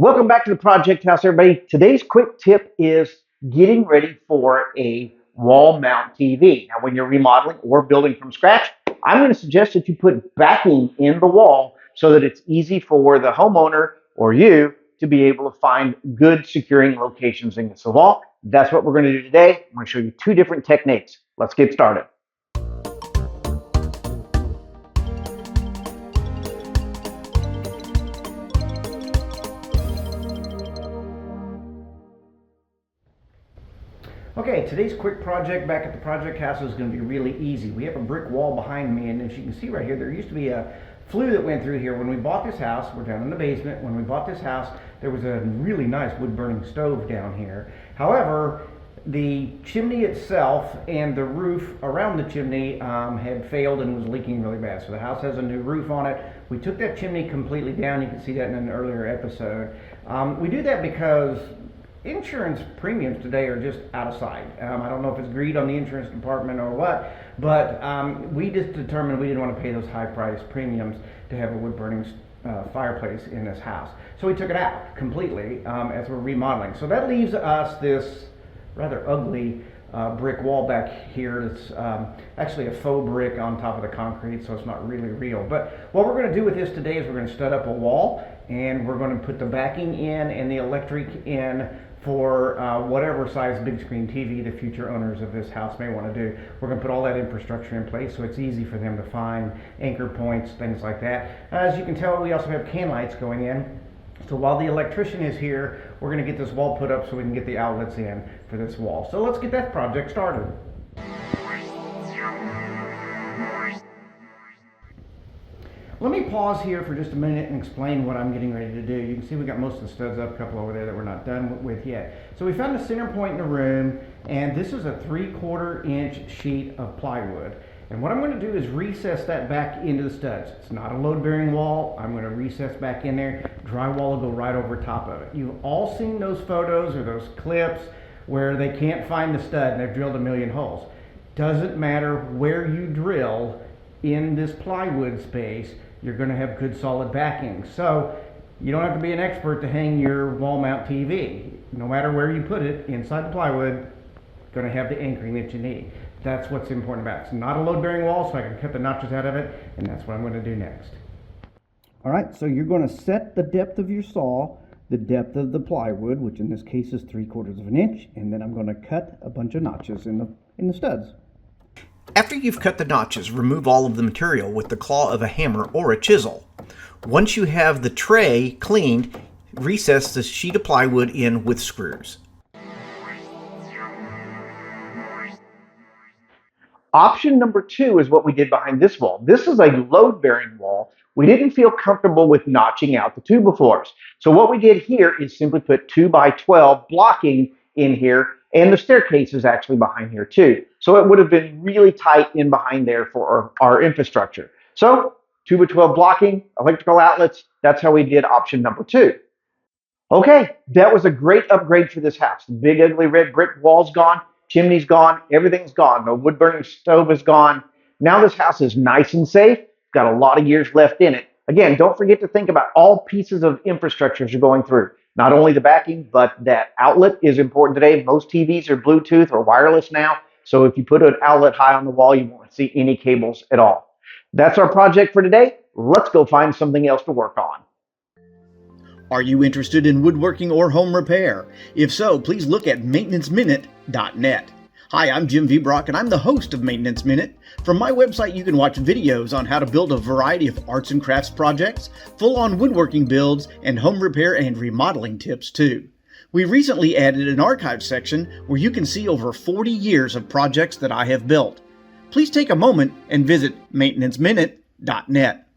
Welcome back to the Project House, everybody. Today's quick tip is getting ready for a wall mount TV. Now, when you're remodeling or building from scratch, I'm going to suggest that you put backing in the wall so that it's easy for the homeowner or you to be able to find good securing locations against the wall. That's what we're going to do today. I'm going to show you two different techniques. Let's get started. Okay, today's quick project back at the Project House is going to be really easy. We have a brick wall behind me, and as you can see right here, there used to be a flue that went through here. When we bought this house, we're down in the basement. When we bought this house, there was a really nice wood-burning stove down here. However, the chimney itself and the roof around the chimney had failed and was leaking really bad. So the house has a new roof on it. We took that chimney completely down. You can see that in an earlier episode. We do that because insurance premiums today are just out of sight. I don't know if it's greed on the insurance department or what, but we just determined we didn't want to pay those high price premiums to have a wood burning fireplace in this house. So we took it out completely as we're remodeling. So that leaves us this rather ugly brick wall back here. It's actually a faux brick on top of the concrete, so it's not really real. But what we're going to do with this today is we're going to stud up a wall, and we're going to put the backing in and the electric in for whatever size big screen TV the future owners of this house may want to do. We're going to put all that infrastructure in place so it's easy for them to find anchor points, things like that. As you can tell, we also have can lights going in. So while the electrician is here, we're going to get this wall put up so we can get the outlets in for this wall. So let's get that project started. Let me pause here for just a minute and explain what I'm getting ready to do. You can see we got most of the studs up, a couple over there that we're not done with yet. So we found the center point in the room, and this is a 3/4 inch sheet of plywood. And what I'm going to do is recess that back into the studs. It's not a load-bearing wall. I'm going to recess back in there. Drywall will go right over top of it. You've all seen those photos or those clips where they can't find the stud and they've drilled a million holes. Doesn't matter where you drill in this plywood space, you're going to have good solid backing. So you don't have to be an expert to hang your wall mount TV. No matter where you put it inside the plywood, going to have the anchoring that you need. That's what's important about it. It's not a load-bearing wall, so I can cut the notches out of it, and that's what I'm going to do next. All right, so you're going to set the depth of your saw, the depth of the plywood, which in this case is 3/4 of an inch, and then I'm going to cut a bunch of notches in the studs. After you've cut the notches, remove all of the material with the claw of a hammer or a chisel. Once you have the tray cleaned, recess the sheet of plywood in with screws. Option number 2 is what we did behind this wall. This is a load-bearing wall. We didn't feel comfortable with notching out the 2x4s. So what we did here is simply put 2x12 blocking in here, and the staircase is actually behind here too. So it would have been really tight in behind there for our infrastructure. So 2x12 blocking, electrical outlets, that's how we did option number 2. Okay, that was a great upgrade for this house. The big ugly red brick wall's gone. Chimney's gone, everything's gone. The wood burning stove is gone. Now this house is nice and safe. Got a lot of years left in it. Again, don't forget to think about all pieces of infrastructure you're going through. Not only the backing, but that outlet is important today. Most TVs are Bluetooth or wireless now. So if you put an outlet high on the wall, you won't see any cables at all. That's our project for today. Let's go find something else to work on. Are you interested in woodworking or home repair? If so, please look at maintenanceminute.net. Hi, I'm Jim Viebrock, and I'm the host of Maintenance Minute. From my website, you can watch videos on how to build a variety of arts and crafts projects, full-on woodworking builds, and home repair and remodeling tips, too. We recently added an archive section where you can see over 40 years of projects that I have built. Please take a moment and visit maintenanceminute.net.